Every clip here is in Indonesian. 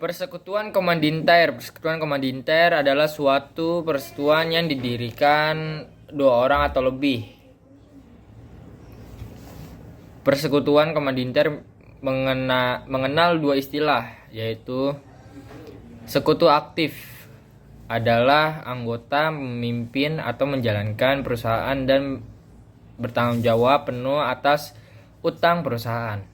Persekutuan komandinter. Persekutuan komandinter adalah suatu persekutuan yang didirikan dua orang atau lebih. Persekutuan komandinter mengenal dua istilah, yaitu sekutu aktif adalah anggota memimpin atau menjalankan perusahaan dan bertanggung jawab penuh atas utang perusahaan.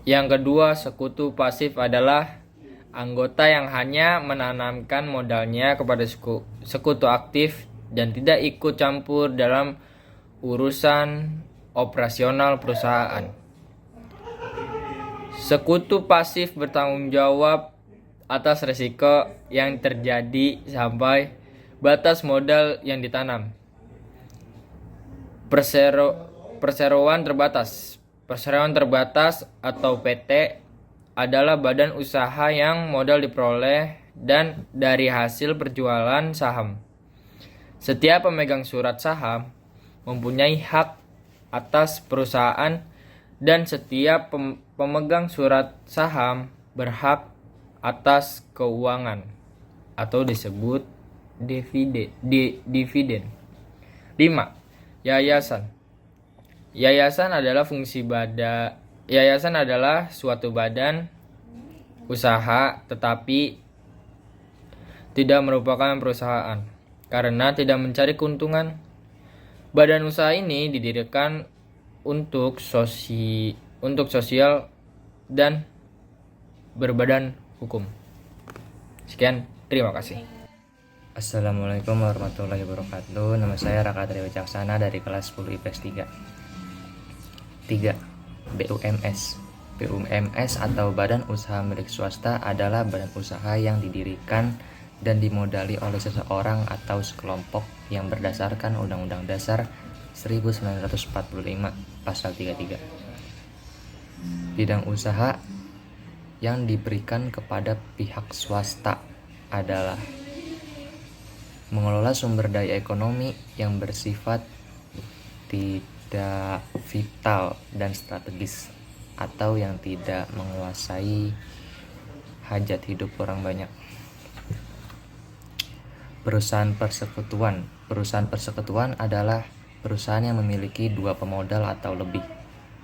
Yang kedua, sekutu pasif adalah anggota yang hanya menanamkan modalnya kepada sekutu aktif dan tidak ikut campur dalam urusan operasional perusahaan. Sekutu pasif bertanggung jawab atas risiko yang terjadi sampai batas modal yang ditanam. Perseroan terbatas. Perseroan terbatas atau PT adalah badan usaha yang modal diperoleh dan dari hasil perjualan saham. Setiap pemegang surat saham mempunyai hak atas perusahaan dan setiap pemegang surat saham berhak atas keuangan atau disebut dividen. 5. Yayasan. Yayasan adalah suatu badan usaha tetapi tidak merupakan perusahaan karena tidak mencari keuntungan. Badan usaha ini didirikan untuk sosial dan berbadan hukum. Sekian, terima kasih. Assalamualaikum warahmatullahi wabarakatuh. Nama saya Raka Tri Wicaksana dari kelas 10 IPS 3. BUMS. BUMS atau Badan Usaha Milik Swasta adalah badan usaha yang didirikan dan dimodali oleh seseorang atau sekelompok yang berdasarkan Undang-Undang Dasar 1945 Pasal 33. Bidang usaha yang diberikan kepada pihak swasta adalah mengelola sumber daya ekonomi yang bersifat tidak vital dan strategis atau yang tidak menguasai hajat hidup orang banyak. Perusahaan persekutuan. Perusahaan persekutuan adalah perusahaan yang memiliki dua pemodal atau lebih.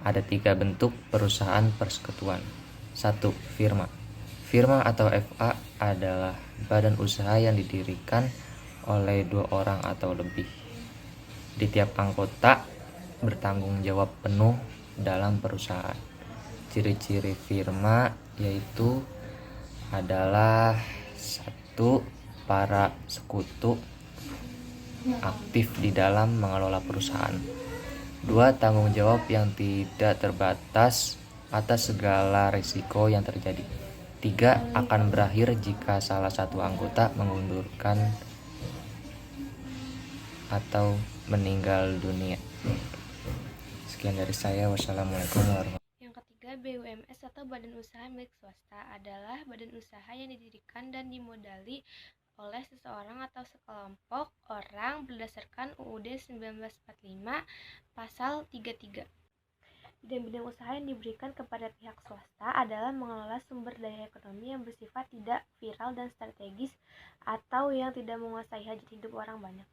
Ada 3 bentuk perusahaan persekutuan. 1. Firma. Firma atau FA adalah badan usaha yang didirikan oleh 2 orang atau lebih. Di tiap anggota bertanggung jawab penuh dalam perusahaan. Ciri-ciri firma yaitu adalah 1. Para sekutu aktif di dalam mengelola perusahaan. 2. Tanggung jawab yang tidak terbatas atas segala risiko yang terjadi. 3. Akan berakhir jika salah satu anggota mengundurkan atau meninggal dunia. Sekian dari saya. Wassalamualaikum warahmatullahi wabarakatuh. Yang ketiga, BUMS atau Badan Usaha Milik Swasta adalah badan usaha yang didirikan dan dimodali oleh seseorang atau sekelompok orang berdasarkan UUD 1945 Pasal 33. Bidang-bidang usaha yang diberikan kepada pihak swasta adalah mengelola sumber daya ekonomi yang bersifat tidak viral dan strategis atau yang tidak menguasai hajat hidup orang banyak.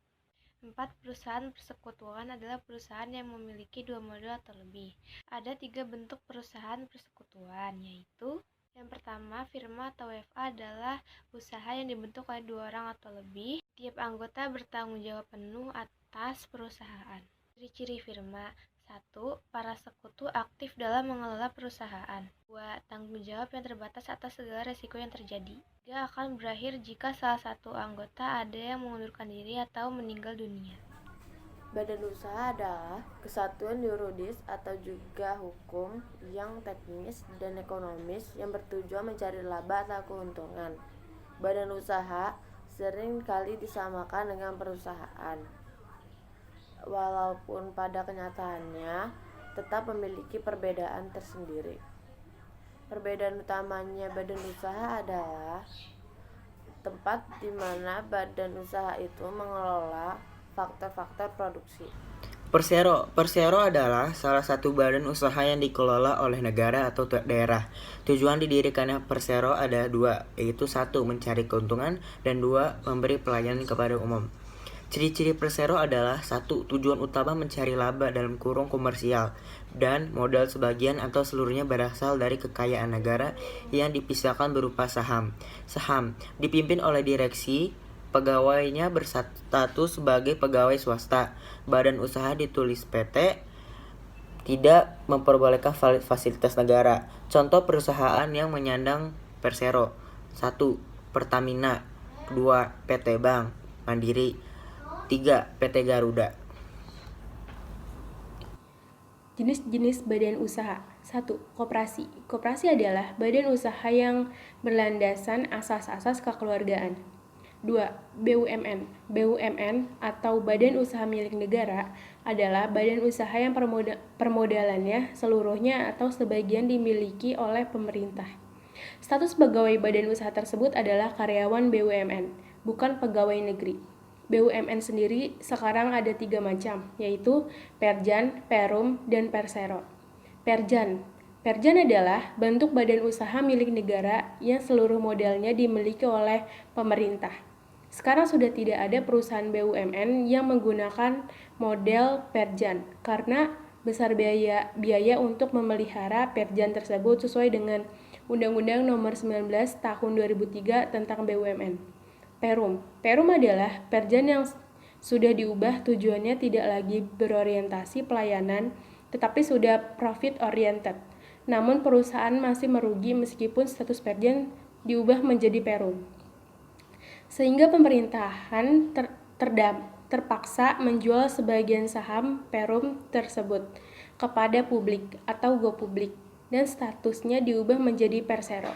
4. Perusahaan persekutuan adalah perusahaan yang memiliki 2 model atau lebih. Ada 3 bentuk perusahaan persekutuan, yaitu yang pertama, firma atau WFA adalah usaha yang dibentuk oleh 2 orang atau lebih. Tiap anggota bertanggung jawab penuh atas perusahaan. Ciri-ciri firma. 1. Para sekutu aktif dalam mengelola perusahaan. 2. Tanggung jawab yang terbatas atas segala risiko yang terjadi. 3. Akan berakhir jika salah satu anggota ada yang mengundurkan diri atau meninggal dunia. Badan usaha adalah kesatuan yuridis atau juga hukum yang teknis dan ekonomis yang bertujuan mencari laba atau keuntungan. Badan usaha sering kali disamakan dengan perusahaan, walaupun pada kenyataannya tetap memiliki perbedaan tersendiri. Perbedaan utamanya badan usaha adalah tempat di mana badan usaha itu mengelola faktor-faktor produksi. Persero adalah salah satu badan usaha yang dikelola oleh negara atau daerah. Tujuan didirikannya Persero ada dua, yaitu satu, mencari keuntungan, dan dua, memberi pelayanan kepada umum. Ciri-ciri Persero adalah satu, tujuan utama mencari laba dalam kurung komersial, dan modal sebagian atau seluruhnya berasal dari kekayaan negara yang dipisahkan berupa saham. Saham dipimpin oleh direksi. Pegawainya berstatus sebagai pegawai swasta. Badan usaha ditulis PT, tidak memperbolehkan fasilitas negara. Contoh perusahaan yang menyandang Persero: 1. Pertamina, 2. PT Bank Mandiri, 3. PT Garuda. Jenis-jenis badan usaha. 1. Koperasi. Koperasi adalah badan usaha yang berlandasan asas-asas kekeluargaan. 2. BUMN. BUMN atau Badan Usaha Milik Negara adalah badan usaha yang permodalannya seluruhnya atau sebagian dimiliki oleh pemerintah. Status pegawai badan usaha tersebut adalah karyawan BUMN, bukan pegawai negeri. BUMN sendiri sekarang ada 3 macam, yaitu Perjan, Perum, dan Persero. Perjan. Perjan adalah bentuk badan usaha milik negara yang seluruh modalnya dimiliki oleh pemerintah. Sekarang sudah tidak ada perusahaan BUMN yang menggunakan model Perjan karena besar biaya untuk memelihara Perjan tersebut sesuai dengan Undang-Undang Nomor 19 Tahun 2003 tentang BUMN. Perum. Perum adalah Perjan yang sudah diubah tujuannya tidak lagi berorientasi pelayanan tetapi sudah profit oriented. Namun perusahaan masih merugi meskipun status Perjan diubah menjadi Perum. Sehingga pemerintahan terpaksa menjual sebagian saham Perum tersebut kepada publik atau go publik dan statusnya diubah menjadi Persero.